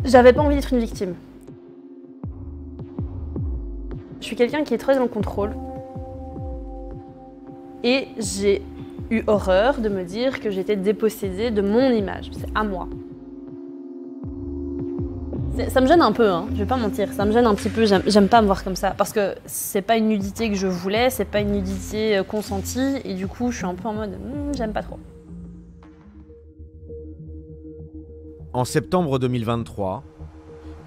J'avais pas envie d'être une victime. Je suis quelqu'un qui est très dans le contrôle. Et j'ai eu horreur de me dire que j'étais dépossédée de mon image. C'est à moi. Ça me gêne un peu, hein, je vais pas mentir. Ça me gêne un petit peu, j'aime pas me voir comme ça. Parce que c'est pas une nudité que je voulais, c'est pas une nudité consentie. Et du coup, je suis un peu en mode, j'aime pas trop. En septembre 2023,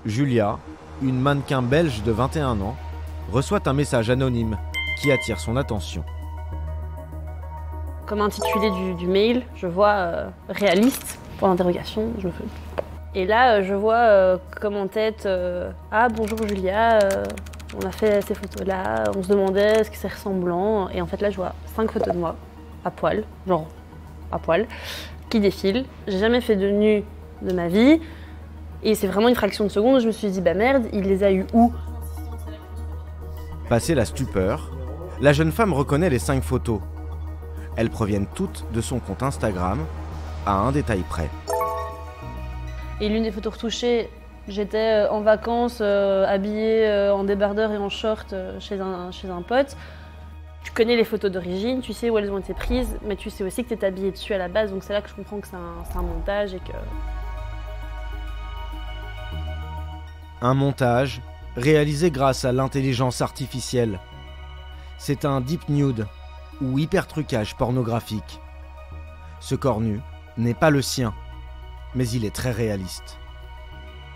Julia, une mannequin belge de 21 ans, reçoit un message anonyme qui attire son attention. Comme intitulé du mail, je vois réaliste, pour l'interrogation, je me fais. Et là, je vois comme en tête ah bonjour Julia, on a fait ces photos-là, on se demandait est-ce que c'est ressemblant. Et en fait là, je vois 5 photos de moi, à poil, genre à poil, qui défilent. J'ai jamais fait de nu de ma vie. Et c'est vraiment une fraction de seconde où je me suis dit bah merde, il les a eu où? Passée la stupeur, la jeune femme reconnaît les 5 photos. Elles proviennent toutes de son compte Instagram, à un détail près. Et l'une des photos retouchées, j'étais en vacances, habillée en débardeur et en short chez un pote. Tu connais les photos d'origine, tu sais où elles ont été prises, mais tu sais aussi que tu es habillée dessus à la base, donc c'est là que je comprends que c'est un montage et que... Un montage réalisé grâce à l'intelligence artificielle. C'est un deep nude ou hypertrucage pornographique. Ce corps nu n'est pas le sien, mais il est très réaliste.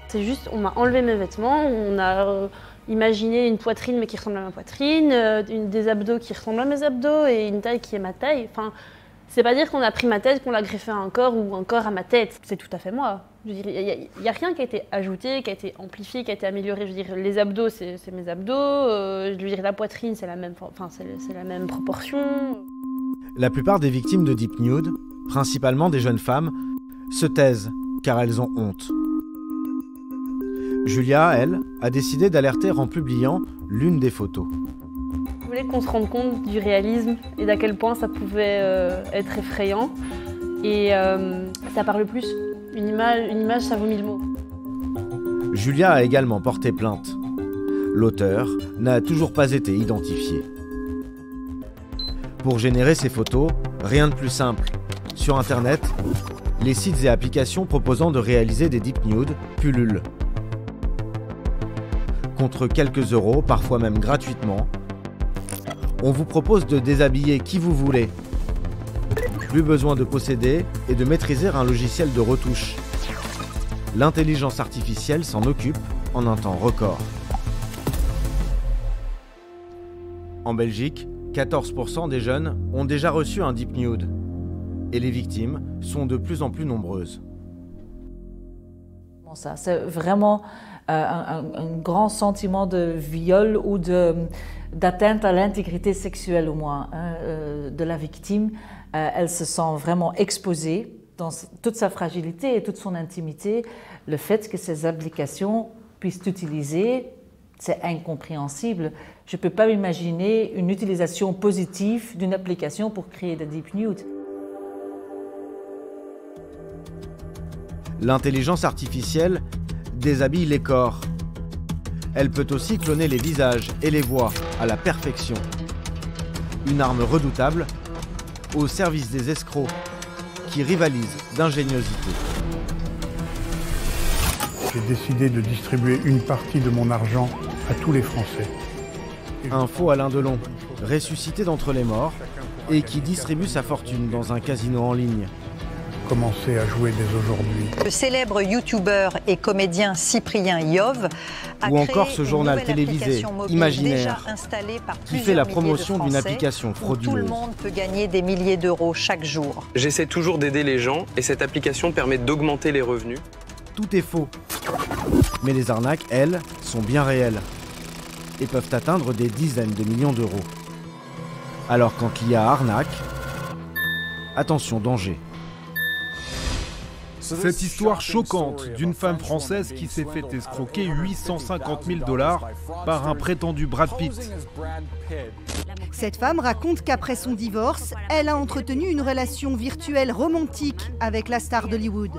C'est juste, on m'a enlevé mes vêtements, on a imaginé une poitrine mais qui ressemble à ma poitrine, des abdos qui ressemblent à mes abdos et une taille qui est ma taille. Enfin, c'est pas dire qu'on a pris ma tête, qu'on l'a greffé à un corps ou un corps à ma tête. C'est tout à fait moi. Je veux dire, il n'y a rien qui a été ajouté, qui a été amplifié, qui a été amélioré. Je veux dire, les abdos, c'est mes abdos. Je veux dire, la poitrine, c'est la même proportion. La plupart des victimes de deep nude, principalement des jeunes femmes, se taisent car elles ont honte. Julia, elle, a décidé d'alerter en publiant l'une des photos. Je voulais qu'on se rende compte du réalisme et d'à quel point ça pouvait être effrayant. Et ça parle plus. Une image, ça vaut 1000 mots. Julia a également porté plainte. L'auteur n'a toujours pas été identifié. Pour générer ces photos, rien de plus simple. Sur Internet, les sites et applications proposant de réaliser des deep nudes pullulent. Contre quelques euros, parfois même gratuitement, on vous propose de déshabiller qui vous voulez. Plus besoin de posséder et de maîtriser un logiciel de retouche. L'intelligence artificielle s'en occupe en un temps record. En Belgique, 14% des jeunes ont déjà reçu un deep nude. Et les victimes sont de plus en plus nombreuses. C'est vraiment un grand sentiment de viol ou d'atteinte à l'intégrité sexuelle au moins de la victime. Elle se sent vraiment exposée dans toute sa fragilité et toute son intimité. Le fait que ces applications puissent utiliser, c'est incompréhensible. Je ne peux pas imaginer une utilisation positive d'une application pour créer des deep nudes. L'intelligence artificielle déshabille les corps. Elle peut aussi cloner les visages et les voix à la perfection. Une arme redoutable au service des escrocs qui rivalisent d'ingéniosité. J'ai décidé de distribuer une partie de mon argent à tous les Français. Un faux Alain Delon, ressuscité d'entre les morts et qui distribue sa fortune dans un casino en ligne. Commencer à jouer dès aujourd'hui. Le célèbre youtubeur et comédien Cyprien Yov a ou créé encore ce journal télévisé imaginaire qui fait la promotion d'une application frauduleuse. Tout le monde peut gagner des milliers d'euros chaque jour. J'essaie toujours d'aider les gens et cette application permet d'augmenter les revenus. Tout est faux. Mais les arnaques, elles, sont bien réelles et peuvent atteindre des dizaines de millions d'euros. Alors quand l'IA arnaque, attention, danger. Cette histoire choquante d'une femme française qui s'est fait escroquer 850 000 $ par un prétendu Brad Pitt. Cette femme raconte qu'après son divorce, elle a entretenu une relation virtuelle romantique avec la star d'Hollywood.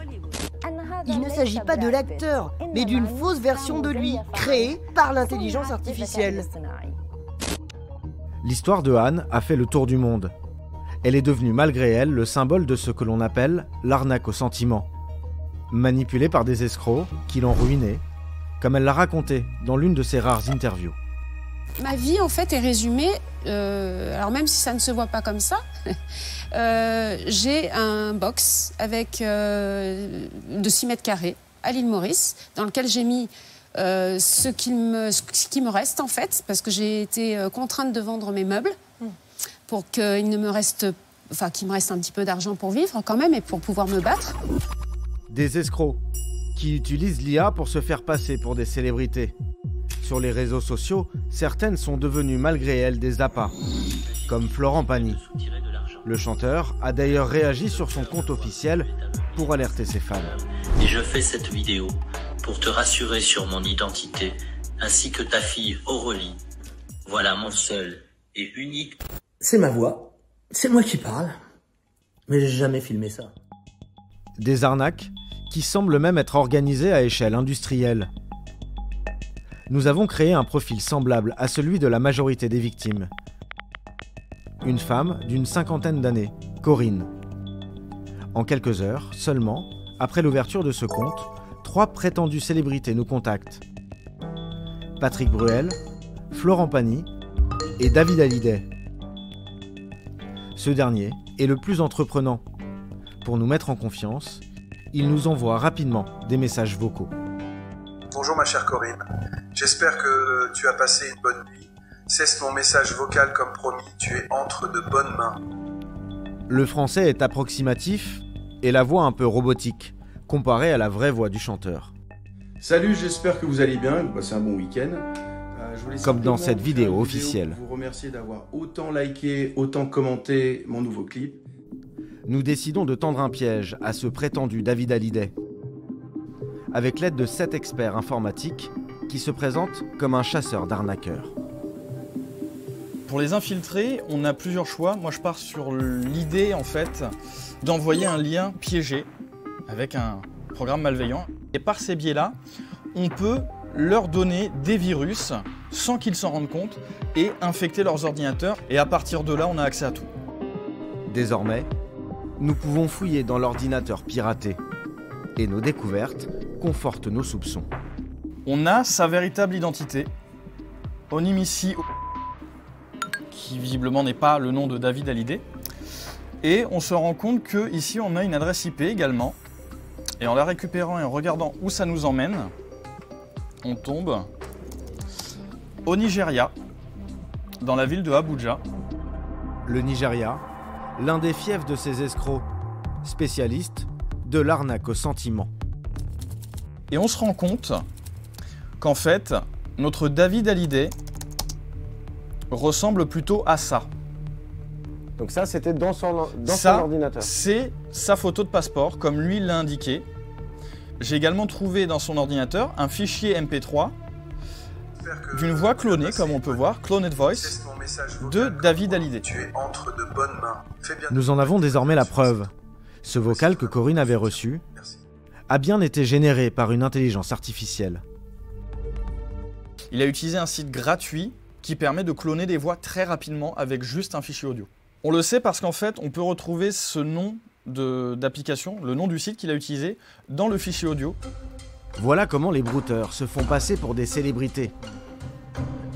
il ne s'agit pas de l'acteur, mais d'une fausse version de lui, créée par l'intelligence artificielle. L'histoire de Anne a fait le tour du monde. Elle est devenue malgré elle le symbole de ce que l'on appelle l'arnaque au sentiment. Manipulée par des escrocs qui l'ont ruinée, comme elle l'a raconté dans l'une de ses rares interviews. Ma vie, en fait, est résumée, alors même si ça ne se voit pas comme ça, j'ai un box avec de 6 mètres carrés à l'île Maurice, dans lequel j'ai mis ce qui me reste, en fait, parce que j'ai été contrainte de vendre mes meubles pour qu'il ne me reste, enfin, qu'il me reste un petit peu d'argent pour vivre quand même et pour pouvoir me battre. Des escrocs qui utilisent l'IA pour se faire passer pour des célébrités. Sur les réseaux sociaux, certaines sont devenues malgré elles des appâts, comme Florent Pagny. Le chanteur a d'ailleurs réagi sur son compte officiel pour alerter ses fans. Et je fais cette vidéo pour te rassurer sur mon identité, ainsi que ta fille Aurélie. Voilà mon seul et unique... C'est ma voix, c'est moi qui parle, mais j'ai jamais filmé ça. Des arnaques qui semblent même être organisées à échelle industrielle. Nous avons créé un profil semblable à celui de la majorité des victimes. Une femme d'une 50aine d'années, Corinne. En quelques heures seulement, après l'ouverture de ce compte, 3 prétendues célébrités nous contactent. Patrick Bruel, Florent Pagny et David Hallyday. Ce dernier est le plus entreprenant. Pour nous mettre en confiance, il nous envoie rapidement des messages vocaux. Bonjour ma chère Corinne, j'espère que tu as passé une bonne nuit. Cesse mon message vocal comme promis, tu es entre de bonnes mains. Le français est approximatif et la voix un peu robotique, comparée à la vraie voix du chanteur. Salut, j'espère que vous allez bien, c'est un bon week-end. Comme dans cette vidéo officielle. Vous remercier d'avoir autant liké, autant commenté mon nouveau clip. Nous décidons de tendre un piège à ce prétendu David Hallyday. Avec l'aide de 7 experts informatiques qui se présentent comme un chasseur d'arnaqueurs. Pour les infiltrer, on a plusieurs choix. Moi, je pars sur l'idée, en fait, d'envoyer un lien piégé avec un programme malveillant. Et par ces biais-là, on peut leur donner des virus sans qu'ils s'en rendent compte et infecter leurs ordinateurs. Et à partir de là, on a accès à tout. Désormais, nous pouvons fouiller dans l'ordinateur piraté. Et nos découvertes confortent nos soupçons. On a sa véritable identité. Onimici, qui visiblement n'est pas le nom de David Hallyday. Et on se rend compte qu'ici, on a une adresse IP également. Et en la récupérant et en regardant où ça nous emmène, on tombe au Nigeria, dans la ville de Abuja. Le Nigeria, l'un des fiefs de ces escrocs, spécialistes de l'arnaque au sentiment. Et on se rend compte qu'en fait, notre David Hallyday ressemble plutôt à ça. Donc ça, c'était dans son ordinateur. C'est sa photo de passeport, comme lui l'a indiqué. J'ai également trouvé dans son ordinateur un fichier MP3 d'une voix clonée, comme on peut voir, Cloned Voice, de David Hallyday. Nous en avons désormais la preuve. Ce vocal que Corinne avait reçu a bien été généré par une intelligence artificielle. Il a utilisé un site gratuit qui permet de cloner des voix très rapidement avec juste un fichier audio. On le sait parce qu'en fait, on peut retrouver ce nom d'application, le nom du site qu'il a utilisé, dans le fichier audio. Voilà comment les brouteurs se font passer pour des célébrités.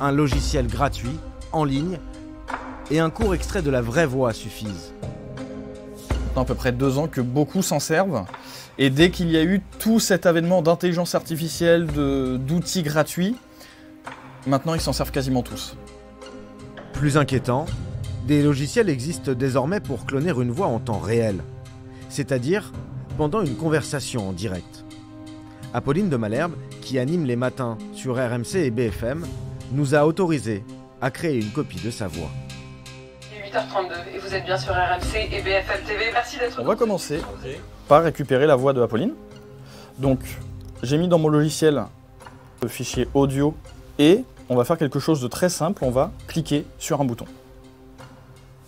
Un logiciel gratuit, en ligne, et un court extrait de la vraie voix suffisent. À peu près 2 ans que beaucoup s'en servent. Et dès qu'il y a eu tout cet avènement d'intelligence artificielle, d'outils gratuits, maintenant ils s'en servent quasiment tous. Plus inquiétant, des logiciels existent désormais pour cloner une voix en temps réel, c'est-à-dire pendant une conversation en direct. Apolline de Malherbe, qui anime les matins sur RMC et BFM, nous a autorisé à créer une copie de sa voix. 8h32 et vous êtes bien sur RMC et BFM TV, merci d'être... On va commencer par récupérer la voix de Apolline. Donc, j'ai mis dans mon logiciel le fichier audio et on va faire quelque chose de très simple, on va cliquer sur un bouton.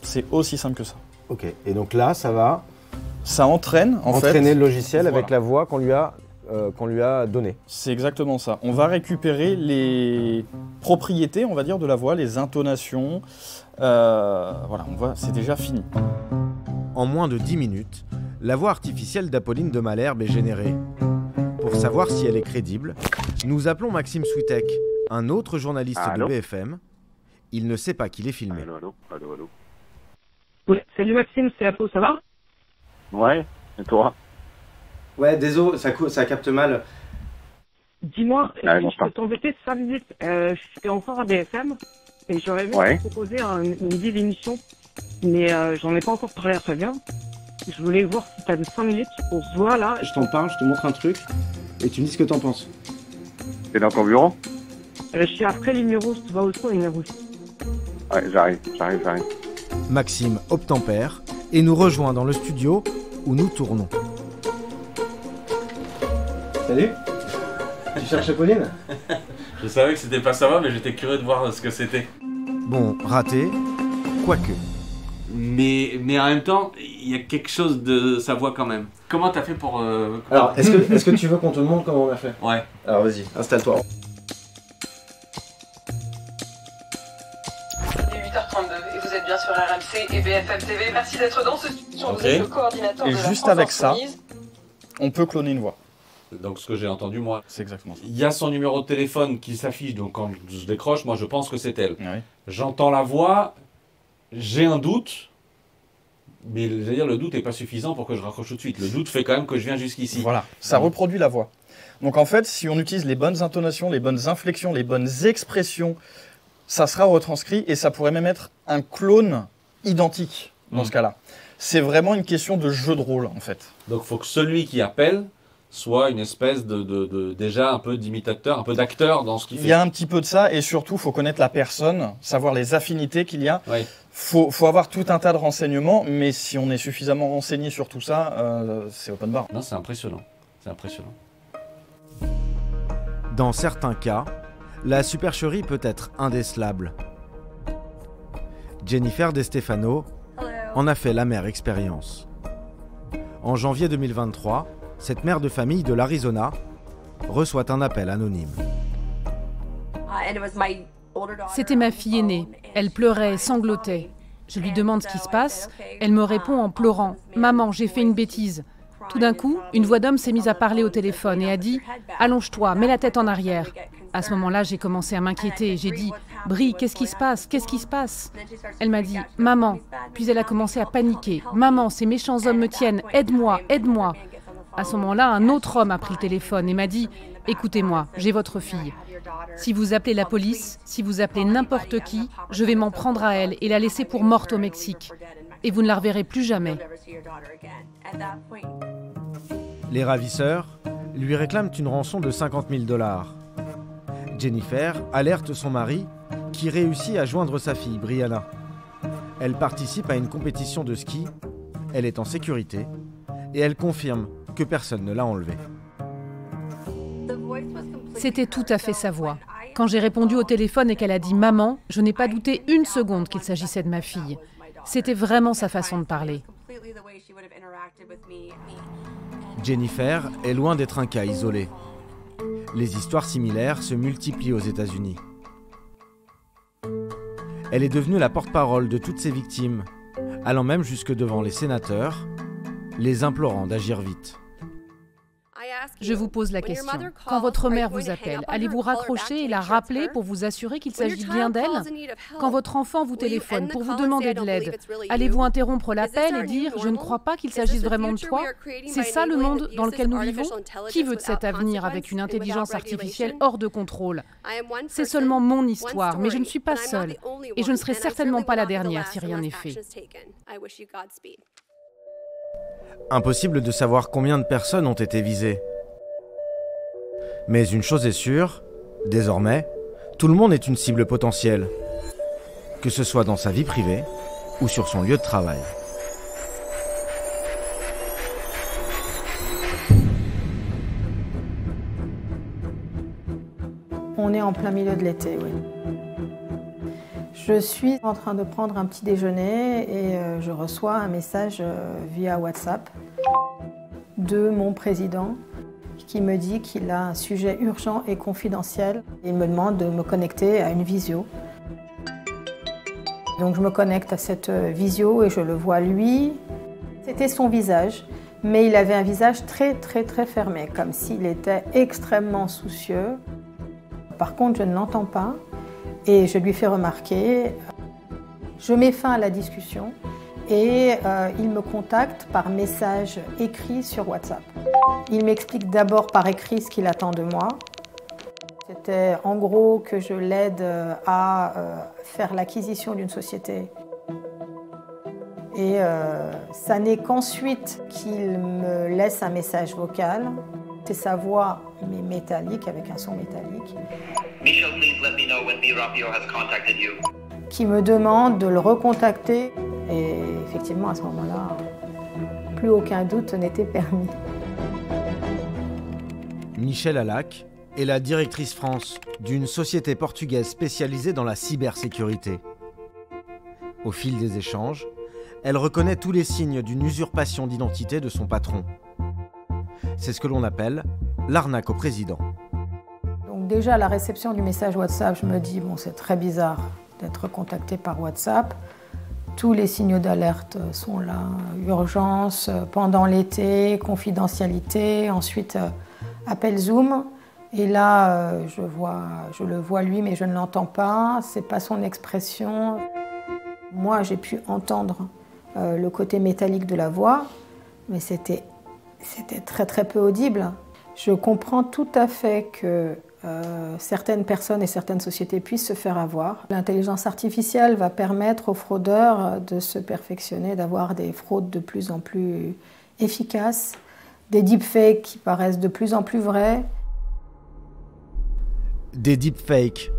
C'est aussi simple que ça. Ok, et donc là, ça va... Ça entraîne, entraîner le logiciel avec la voix qu'on lui a qu'on lui a données. C'est exactement ça. On va récupérer les propriétés, on va dire, de la voix, les intonations. Voilà, on voit, c'est déjà fini. En moins de 10 minutes, la voix artificielle d'Apolline de Malherbe est générée. Pour savoir si elle est crédible, nous appelons Maxime Switek, un autre journaliste de BFM. Il ne sait pas qu'il est filmé. Allô. Ouais, salut Maxime, c'est Apo, ça va? Ouais, et toi? Ouais, désolé, ça capte mal. Dis-moi, est-ce que je peux t'embêter 5 minutes? J'étais encore à BFM et j'aurais aimé te proposer une idée d'émission, mais j'en ai pas encore parlé à Fabien. Je voulais voir si t'as 5 minutes pour se voir là. Je t'en parle, je te montre un truc et tu me dis ce que t'en penses. T'es dans ton bureau? Je suis après les numéros, tu vas au son, les numéros. Ouais, j'arrive. Maxime obtempère et nous rejoint dans le studio où nous tournons. Salut. Tu cherches Apolline? Je savais que c'était pas ça, mais j'étais curieux de voir ce que c'était. Bon, raté, quoique. Mais en même temps, il y a quelque chose de sa voix quand même. Comment t'as fait pour... Alors, est-ce que tu veux qu'on te montre comment on a fait? Ouais. Alors vas-y, installe-toi. Il est 8h32 et vous êtes bien sur RMC et BFM TV. Merci d'être dans ce studio. Vous êtes le coordinateur de la juste France avec ça, Insoumise. on peut cloner une voix. Donc ce que j'ai entendu moi, c'est exactement ça. Il y a son numéro de téléphone qui s'affiche, donc quand je décroche, moi je pense que c'est elle. Oui. J'entends la voix, j'ai un doute, mais c'est-à-dire le doute n'est pas suffisant pour que je raccroche tout de suite. Le doute fait quand même que je viens jusqu'ici. Voilà, ça reproduit la voix. Donc en fait, si on utilise les bonnes intonations, les bonnes inflexions, les bonnes expressions, ça sera retranscrit et ça pourrait même être un clone identique dans ce cas-là. C'est vraiment une question de jeu de rôle en fait. Donc il faut que celui qui appelle soit une espèce de déjà un peu d'imitateur, un peu d'acteur dans ce qu'il fait. Il y a un petit peu de ça et surtout, il faut connaître la personne, savoir les affinités qu'il y a. Oui. Faut avoir tout un tas de renseignements, mais si on est suffisamment renseigné sur tout ça, c'est open bar. Non, c'est impressionnant. C'est impressionnant. Dans certains cas, la supercherie peut être indécelable. Jennifer De Stefano en a fait l'amère expérience. En janvier 2023, cette mère de famille de l'Arizona reçoit un appel anonyme. C'était ma fille aînée. Elle pleurait, sanglotait. Je lui demande ce qui se passe. Elle me répond en pleurant « Maman, j'ai fait une bêtise ». Tout d'un coup, une voix d'homme s'est mise à parler au téléphone et a dit « Allonge-toi, mets la tête en arrière ». À ce moment-là, j'ai commencé à m'inquiéter. J'ai dit « Brie, qu'est-ce qui se passe? Qu'est-ce qui se passe ?» Elle m'a dit « Maman ». Puis elle a commencé à paniquer. « Maman, ces méchants hommes me tiennent. Aide-moi, aide-moi ». À ce moment-là, un autre homme a pris le téléphone et m'a dit « Écoutez-moi, j'ai votre fille. Si vous appelez la police, si vous appelez n'importe qui, je vais m'en prendre à elle et la laisser pour morte au Mexique. Et vous ne la reverrez plus jamais. » Les ravisseurs lui réclament une rançon de 50 000 $. Jennifer alerte son mari, qui réussit à joindre sa fille, Brianna. Elle participe à une compétition de ski, elle est en sécurité, et elle confirme que personne ne l'a enlevée. C'était tout à fait sa voix. Quand j'ai répondu au téléphone et qu'elle a dit « Maman », je n'ai pas douté une seconde qu'il s'agissait de ma fille. C'était vraiment sa façon de parler. Jennifer est loin d'être un cas isolé. Les histoires similaires se multiplient aux États-Unis. Elle est devenue la porte-parole de toutes ses victimes, allant même jusque devant les sénateurs, les implorant d'agir vite. Je vous pose la question. Quand votre mère vous appelle, allez-vous raccrocher et la rappeler pour vous assurer qu'il s'agit bien d'elle? Quand votre enfant vous téléphone pour vous demander de l'aide, allez-vous interrompre l'appel et dire « Je ne crois pas qu'il s'agisse vraiment de toi » C'est ça le monde dans lequel nous vivons? Qui veut de cet avenir avec une intelligence artificielle hors de contrôle? C'est seulement mon histoire, mais je ne suis pas seule. Et je ne serai certainement pas la dernière si rien n'est fait. Impossible de savoir combien de personnes ont été visées. Mais une chose est sûre, désormais, tout le monde est une cible potentielle, que ce soit dans sa vie privée ou sur son lieu de travail. On est en plein milieu de l'été, oui. Je suis en train de prendre un petit déjeuner et je reçois un message via WhatsApp de mon président qui me dit qu'il a un sujet urgent et confidentiel. Il me demande de me connecter à une visio. Donc je me connecte à cette visio et je le vois lui. C'était son visage, mais il avait un visage très fermé, comme s'il était extrêmement soucieux. Par contre, je ne l'entends pas et je lui fais remarquer. Je mets fin à la discussion et il me contacte par message écrit sur WhatsApp. Il m'explique d'abord par écrit ce qu'il attend de moi. C'était en gros que je l'aide à faire l'acquisition d'une société. Et ça n'est qu'ensuite qu'il me laisse un message vocal. C'est sa voix, mais métallique, avec un son métallique. Michel, please let me know when Rapio has contacted you. Qui me demande de le recontacter. Et effectivement, à ce moment-là, plus aucun doute n'était permis. Michel Alac est la directrice France d'une société portugaise spécialisée dans la cybersécurité. Au fil des échanges, elle reconnaît tous les signes d'une usurpation d'identité de son patron. C'est ce que l'on appelle l'arnaque au président. Donc déjà, à la réception du message WhatsApp, je me dis, bon, c'est très bizarre d'être contacté par WhatsApp. Tous les signaux d'alerte sont là. Urgence, pendant l'été, confidentialité, ensuite appel Zoom. Et là, je le vois lui, mais je ne l'entends pas. C'est pas son expression. Moi, j'ai pu entendre le côté métallique de la voix, mais c'était très peu audible. Je comprends tout à fait que certaines personnes et certaines sociétés puissent se faire avoir. L'intelligence artificielle va permettre aux fraudeurs de se perfectionner, d'avoir des fraudes de plus en plus efficaces, des deepfakes qui paraissent de plus en plus vrais. Des deepfakes.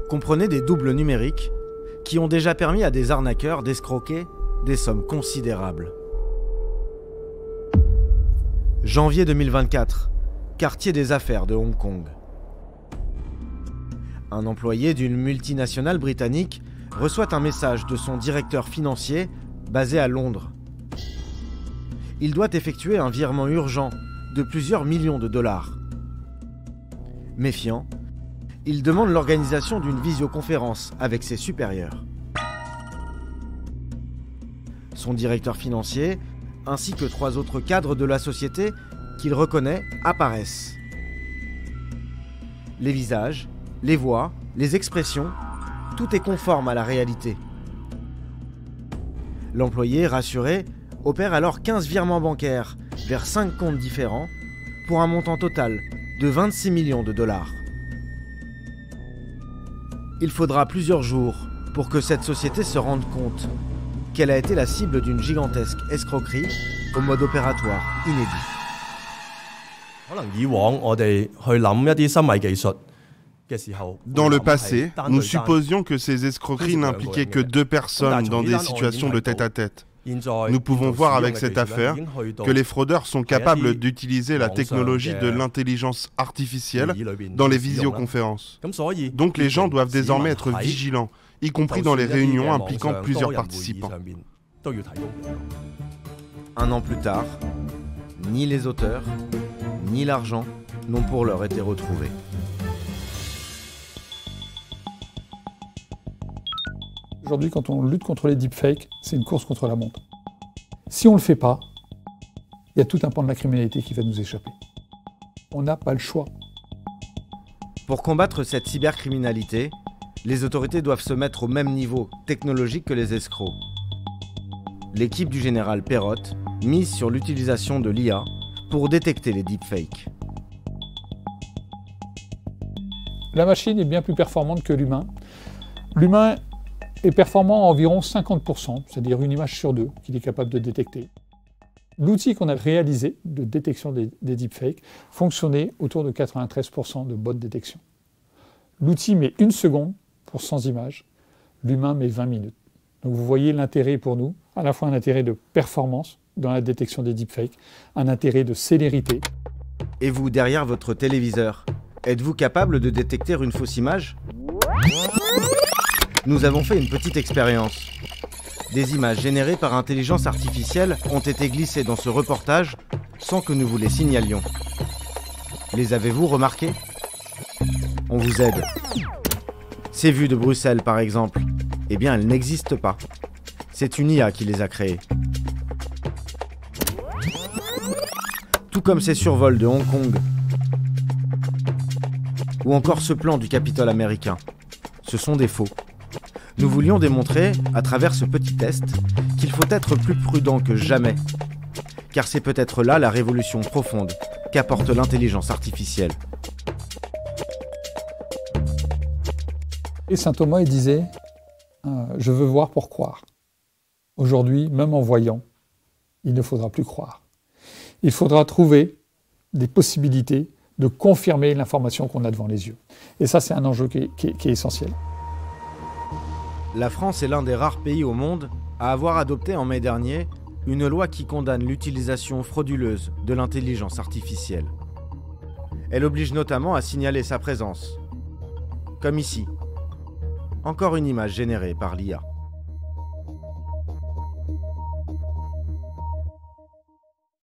Comprenez des doubles numériques qui ont déjà permis à des arnaqueurs d'escroquer des sommes considérables. Janvier 2024, quartier des affaires de Hong Kong. Un employé d'une multinationale britannique reçoit un message de son directeur financier basé à Londres. Il doit effectuer un virement urgent de plusieurs millions de dollars. Méfiant, il demande l'organisation d'une visioconférence avec ses supérieurs. Son directeur financier, ainsi que 3 autres cadres de la société qu'il reconnaît, apparaissent. Les visages, les voix, les expressions, tout est conforme à la réalité. L'employé, rassuré, opère alors 15 virements bancaires vers 5 comptes différents pour un montant total de 26 millions de dollars. Il faudra plusieurs jours pour que cette société se rende compte qu'elle a été la cible d'une gigantesque escroquerie au mode opératoire inédit. Dans le passé, nous supposions que ces escroqueries n'impliquaient que 2 personnes dans des situations de tête-à-tête. Nous pouvons voir avec cette affaire que les fraudeurs sont capables d'utiliser la technologie de l'intelligence artificielle dans les visioconférences. Donc les gens doivent désormais être vigilants, y compris dans les réunions impliquant plusieurs participants. Un an plus tard, ni les auteurs, ni l'argent n'ont pour l'heure été retrouvés. Aujourd'hui, quand on lutte contre les deepfakes, c'est une course contre la montre. Si on ne le fait pas, il y a tout un pan de la criminalité qui va nous échapper. On n'a pas le choix. Pour combattre cette cybercriminalité, les autorités doivent se mettre au même niveau technologique que les escrocs. L'équipe du général Perrotte mise sur l'utilisation de l'IA pour détecter les deepfakes. La machine est bien plus performante que l'humain. L'humain est performant à environ 50%, c'est-à-dire une image sur 2 qu'il est capable de détecter. L'outil qu'on a réalisé de détection des deepfakes fonctionnait autour de 93% de bonne détection. L'outil met 1 seconde pour 100 images, l'humain met 20 minutes. Donc vous voyez l'intérêt pour nous, à la fois un intérêt de performance dans la détection des deepfakes, un intérêt de célérité. Et vous, derrière votre téléviseur, êtes-vous capable de détecter une fausse image ? Nous avons fait une petite expérience. Des images générées par intelligence artificielle ont été glissées dans ce reportage sans que nous vous les signalions. Les avez-vous remarqués? On vous aide. Ces vues de Bruxelles, par exemple, eh bien, elles n'existent pas. C'est une IA qui les a créées. Tout comme ces survols de Hong Kong. Ou encore ce plan du Capitole américain. Ce sont des faux. Nous voulions démontrer, à travers ce petit test, qu'il faut être plus prudent que jamais. Car c'est peut-être là la révolution profonde qu'apporte l'intelligence artificielle. Et saint Thomas, il disait « Je veux voir pour croire ». Aujourd'hui, même en voyant, il ne faudra plus croire. Il faudra trouver des possibilités de confirmer l'information qu'on a devant les yeux. Et ça, c'est un enjeu qui est essentiel. La France est l'un des rares pays au monde à avoir adopté en mai dernier une loi qui condamne l'utilisation frauduleuse de l'intelligence artificielle. Elle oblige notamment à signaler sa présence. Comme ici. Encore une image générée par l'IA.